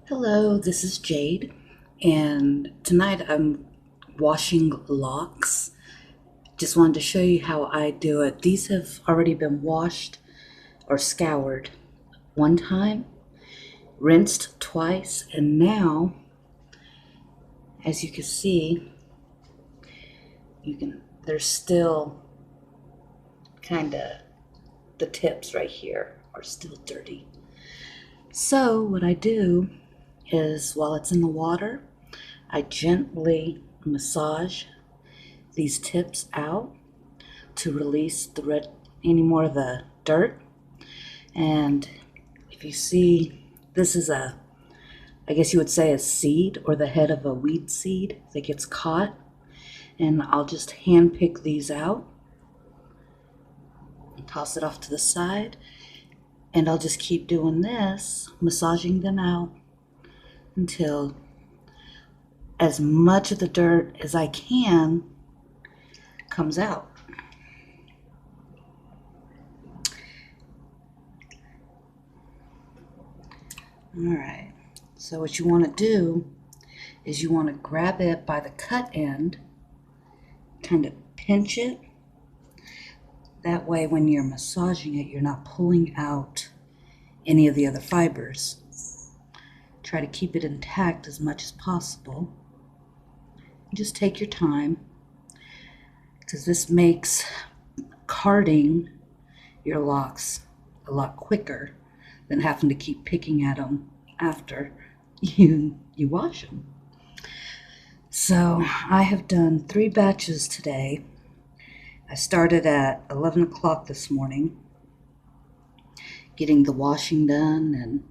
Hello, this is Jade, and tonight I'm washing locks. Just wanted to show you how I do it. These have already been washed or scoured one time, rinsed twice, and now, as you can see, there's still kind of the tips right here are still dirty. So what I do is while it's in the water, I gently massage these tips out to release any more of the dirt. And if you see, this is I guess you would say a seed or the head of a weed seed that gets caught. And I'll just hand pick these out and toss it off to the side. And I'll just keep doing this, massaging them out until as much of the dirt as I can comes out. All right, so what you want to do is you want to grab it by the cut end, kind of pinch it. That way when you're massaging it, you're not pulling out any of the other fibers. Try to keep it intact as much as possible. Just take your time, because this makes carding your locks a lot quicker than having to keep picking at them after you wash them. So I have done 3 batches today. I started at 11 o'clock this morning, getting the washing done and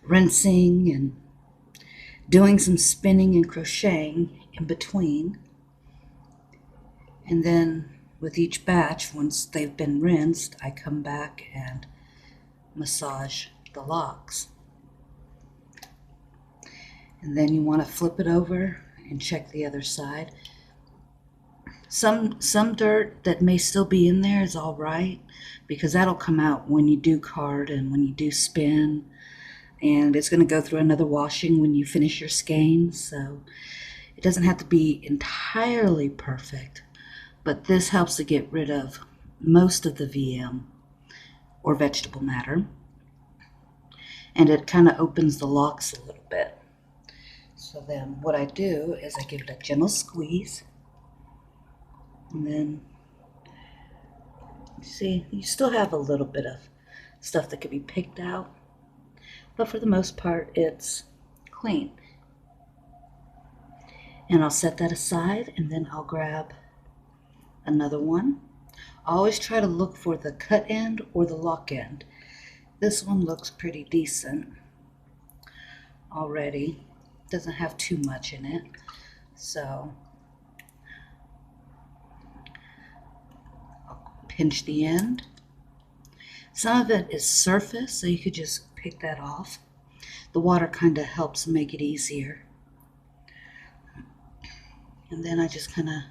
rinsing and doing some spinning and crocheting in between. And then with each batch, once they've been rinsed, I come back and massage the locks. And then you want to flip it over and check the other side. Some dirt that may still be in there is all right, because that'll come out when you do card and when you do spin, and it's going to go through another washing when you finish your skeins. So it doesn't have to be entirely perfect, but this helps to get rid of most of the VM or vegetable matter, and it kind of opens the locks a little bit. So then what I do is I give it a gentle squeeze, and then you see you still have a little bit of stuff that could be picked out, but for the most part it's clean. And I'll set that aside, and then I'll grab another one. I always try to look for the cut end or the lock end. This one looks pretty decent already. Doesn't have too much in it. So I'll pinch the end. Some of it is surface, so you could just pick that off. The water kind of helps make it easier. And then I just kind of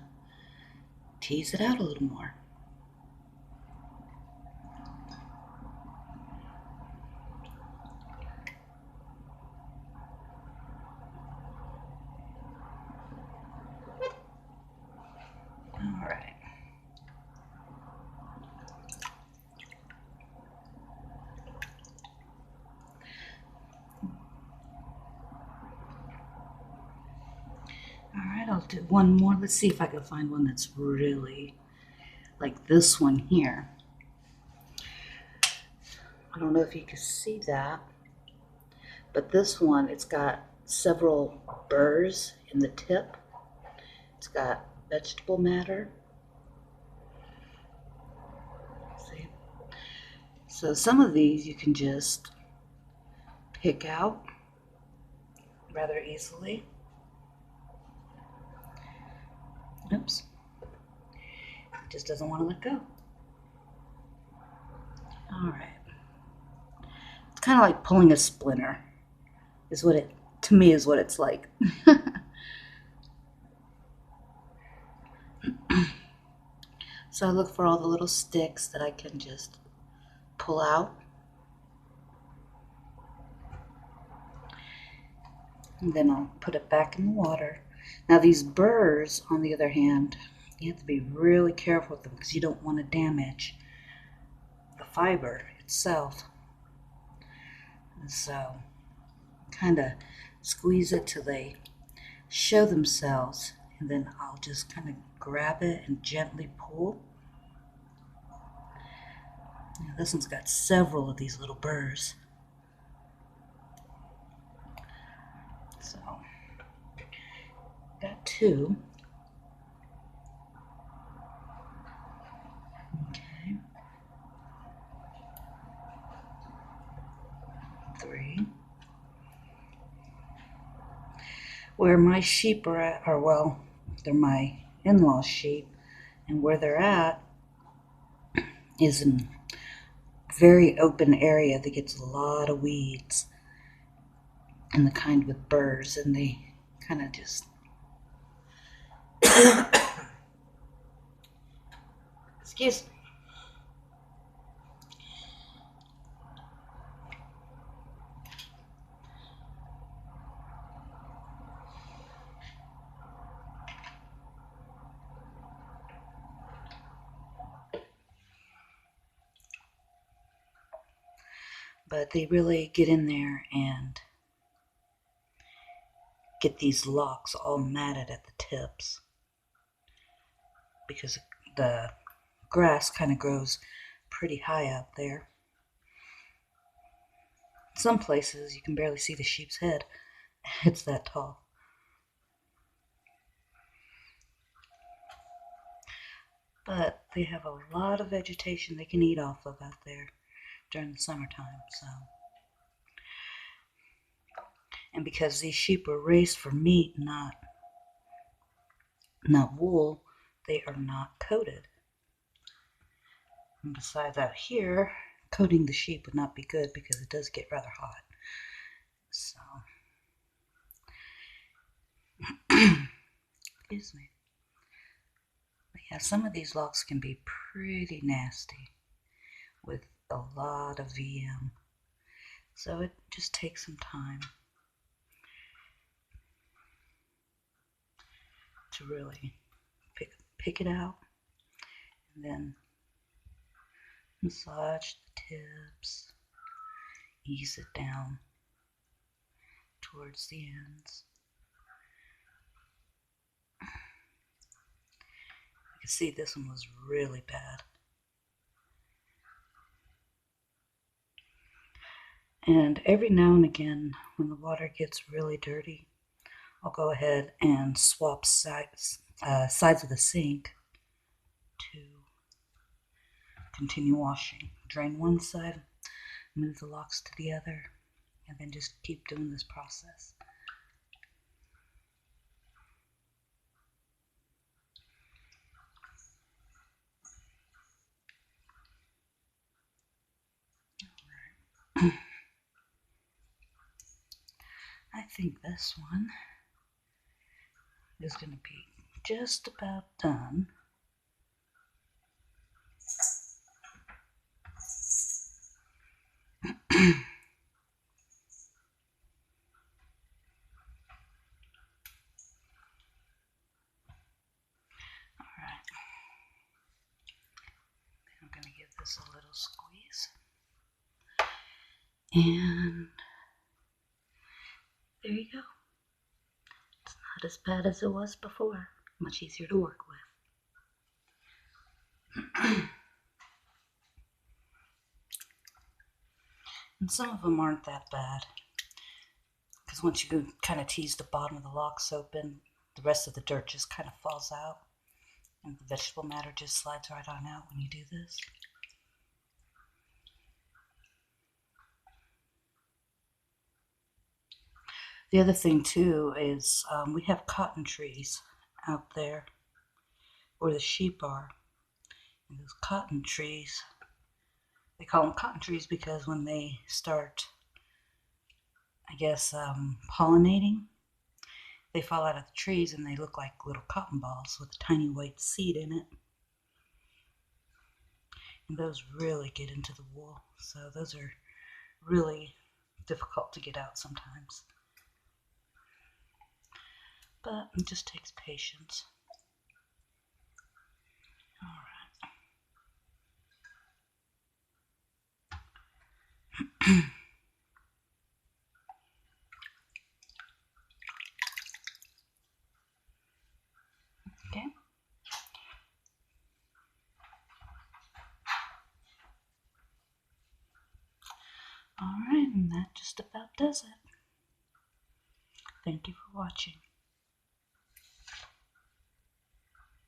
tease it out a little more. All right. All right, I'll do one more. Let's see if I can find one that's really like this one here. I don't know if you can see that, but this one, it's got several burrs in the tip. It's got vegetable matter. See? So some of these you can just pick out rather easily. Oops. It just doesn't want to let go. All right. It's kind of like pulling a splinter, is what it, to me, is what it's like. So I look for all the little sticks that I can just pull out. And then I'll put it back in the water. Now these burrs, on the other hand, you have to be really careful with them because you don't want to damage the fiber itself. And so kind of squeeze it till they show themselves, and then I'll just kind of grab it and gently pull. Now, this one's got several of these little burrs. So, got two. Okay. Three. Where my sheep are at, or well, they're my in-law sheep, and where they're at is in a very open area that gets a lot of weeds, and the kind with burrs, and they kind of just excuse me. But they really get in there and get these locks all matted at the tips because the grass kind of grows pretty high up there. Some places you can barely see the sheep's head. It's that tall. But they have a lot of vegetation they can eat off of out there during the summertime. So, and because these sheep are raised for meat, not wool, they are not coated. And besides, out here, coating the sheep would not be good because it does get rather hot. So, excuse me. But yeah, some of these locks can be pretty nasty with a lot of VM. So it just takes some time to really pick it out, and then massage the tips, ease it down towards the ends. You can see this one was really bad. And every now and again, when the water gets really dirty, I'll go ahead and swap sides of the sink to continue washing. Drain one side, move the locks to the other, and then just keep doing this process. I think this one is going to be just about done. Alright, I'm going to give this a little squeeze. And there you go. It's not as bad as it was before. Much easier to work with. And some of them aren't that bad, because once you kind of tease the bottom of the locks open, the rest of the dirt just kind of falls out, and the vegetable matter just slides right on out when you do this. The other thing too is we have cotton trees out there where the sheep are. And those cotton trees, they call them cotton trees because when they start, I guess, pollinating, they fall out of the trees and they look like little cotton balls with a tiny white seed in it. And those really get into the wool. So those are really difficult to get out sometimes. but it just takes patience. All right. Okay. All right, and that just about does it. Thank you for watching.